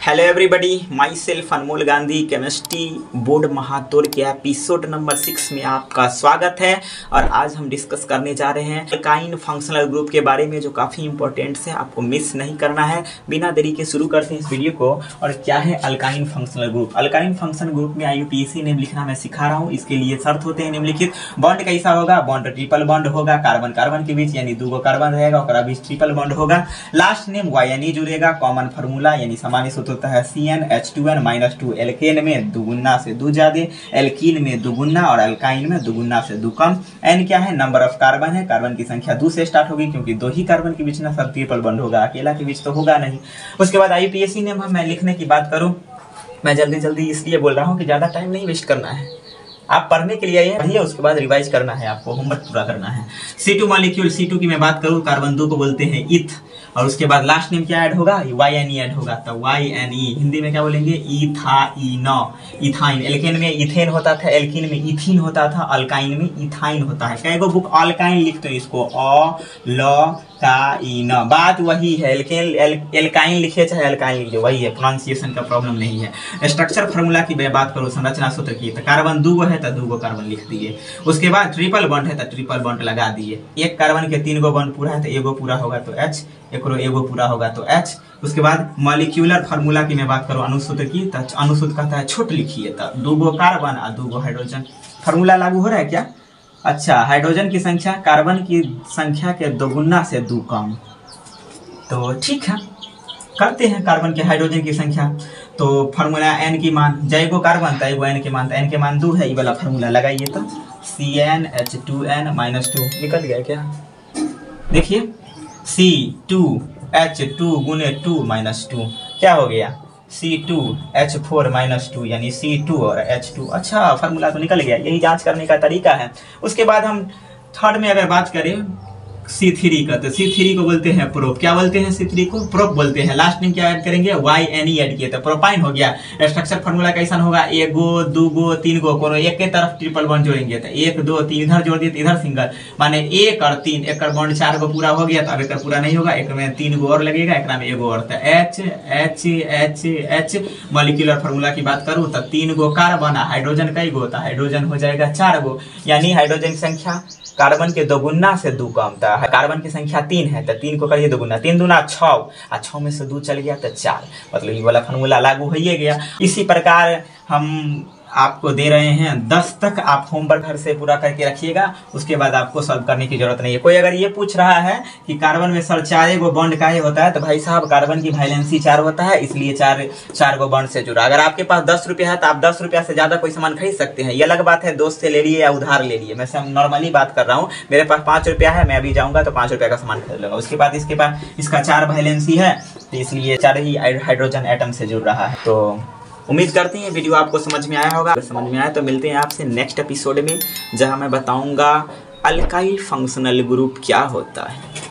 Hello everybody, myself Anmol Gandhi, chemistry board महातोर के episode number 6 में आपका स्वागत है। और आज हम डिस्कस करने जा रहे हैं अल्काइन फंक्शनल ग्रुप के बारे में, जो काफ़ी इंपॉर्टेंट है, आपको मिस नहीं करना है। बिना देरी के शुरू करते हैं इस वीडियो को। और क्या है alkyne functional group? Alkyne functional group में IUPAC नेम लिखना मैं सिखा रहा हूँ। इसके लिए शर्त होते हैं निम्नलिखित। बॉन्ड कैसा होगा? बॉन्ड ट्रिपल बॉन्ड होगा, कार्बन कार्बन के बीच, यानी 2 कार्बन रहेगा और बीच ट्रिपल बॉन्ड होगा। लास्ट नेम YNE जुड़ेगा। कॉमन फार्मूला यानी सामान्य सूत्र होता है CnH2n-2। एल्केन में दुगुना से दो ज्यादा, एल्कीन में दुगुना और अल्काइन में दुगुना से दो कम। N क्या है? नंबर ऑफ कार्बन है। कार्बन की संख्या 2 से स्टार्ट होगी, क्योंकि 2 ही कार्बन के बीच ना सब ट्रिपल बॉन्ड होगा, अकेला के बीच तो होगा नहीं। उसके बाद IUPAC नेम मैं लिखने की बात करूं, मैं जल्दी इसलिए बोल रहा हूं कि ज्यादा टाइम नहीं वेस्ट करना है। आप पढ़ने के लिए आइए, पढ़िए, उसके बाद रिवाइज करना है, आपको होमवर्क पूरा करना है। C2 मॉलिक्यूल, C2 की मैं बात करूं, कार्बन 2 को बोलते हैं इथ। और उसके बाद लास्ट नेम क्या ऐड होगा? YNE ऐड होगा। तो YNE हिंदी में क्या बोलेंगे? इथाइन। इथाइन। एल्केन में इथेन होता था, एल्कीन में इथीन होता था, अल्काइन में इथाइन होता है। कई गो बुक अल्काइन लिखते हैं इसको, काइन। बात वही है, एल्काइन लिखे चाहे अल्काइन लिखे, वही है, प्रोनाउंसिएशन का प्रॉब्लम नहीं है। स्ट्रक्चर फार्मूला की मैं बात करूं, संरचना सूत्र की, तो कार्बन 2 है तो 2 कार्बन लिख दिए। उसके बाद ट्रिपल बॉन्ड है तो ट्रिपल बॉन्ड लगा दिए। एक कार्बन के 3 बॉन्ड पूरा है तो एगो पूरा होगा तो H, एगो पूरा होगा तो H। उसके बाद मॉलिक्यूलर फार्मूला की मैं बात करूं, अनुसूत्र की, तो अनुसूत्र कहता है छोट लिखिए, तो 2 कार्बन और 2 हाइड्रोजन। फार्मूला लागू हो रहा है क्या? अच्छा, हाइड्रोजन की संख्या कार्बन की संख्या के दोगुना से 2 कम। तो ठीक है, करते हैं कार्बन के हाइड्रोजन की संख्या। तो फार्मूला N की मान, जैगो कार्बन तो एगो N के मान, तो N के मान 2 है, ये वाला फार्मूला लगाइए, तो CnH2n-2 निकल गया क्या? देखिए, C2H2 गुने 2 - 2 क्या हो गया? C2H4-2 यानी C2 और H2। अच्छा, फार्मूला तो निकल गया। यही जांच करने का तरीका है। उसके बाद हम थर्ड में अगर बात करें C3 का, तो C3 को बोलते हैं प्रोप। क्या बोलते हैं? C3 को प्रोप बोलते हैं। लास्ट में क्या ऐड करेंगे? YNE ऐड किए तो प्रोपाइन हो गया। स्ट्रक्चर फार्मूला कैसा होगा? 1 2 3 कोनो एक के तरफ ट्रिपल बॉन्ड जोड़ेंगे, तो 1 2 3 इधर जोड़ दिए तो इधर सिंगल, माने 1 और 3, एक बॉन्ड 4 गो पूरा हो गया। तो अब एक पूरा नहीं होगा, एक में 3 गो और लगेगा, एक में 1 और, तो H मॉलिक्यूलर फार्मूला की बात करूं तो 3 गो कार्बन, हाइड्रोजन कई गो? तो हाइड्रोजन हो जाएगा 4 गो, यानी हाइड्रोजन की संख्या कार्बन के दोगुना से 2 कम था। कार्बन की संख्या 3 है तो 3 को करिए दोगुना, 3 दूना 6 और 6 में से 2 चल गया तो 4, मतलब ये वाला फार्मूला लागू हो ही गया। इसी प्रकार हम आपको दे रहे हैं 10 तक, आप होमवर्क घर से पूरा करके रखिएगा। उसके बाद आपको सॉल्व करने की जरूरत नहीं है। कोई अगर ये पूछ रहा है कि कार्बन में सर 4 गो बॉन्ड काहे होता है, तो भाई साहब कार्बन की वैलेंसी 4 होता है, इसलिए 4 गो बॉन्ड से जुड़ा। अगर आपके पास 10 रुपया है तो आप 10 रुपया से ज्यादा कोई सामान खरीद सकते हैं। ये अलग बात है, दोस्त से ले लिए या उधार ले लिए। मैं नॉर्मली बात कर रहा हूँ, मेरे पास 5 रुपया है, मैं अभी जाऊंगा तो 5 रुपया का सामान खरीद लूंगा। उसके बाद इसके पास इसका 4 वैलेंसी है, तो इसलिए 4 ही हाइड्रोजन एटम से जुड़ रहा है। तो उम्मीद करते हैं वीडियो आपको समझ में आया होगा। अगर समझ में आया तो मिलते हैं आपसे नेक्स्ट एपिसोड में, जहां मैं बताऊंगा अल्काइल फंक्शनल ग्रुप क्या होता है।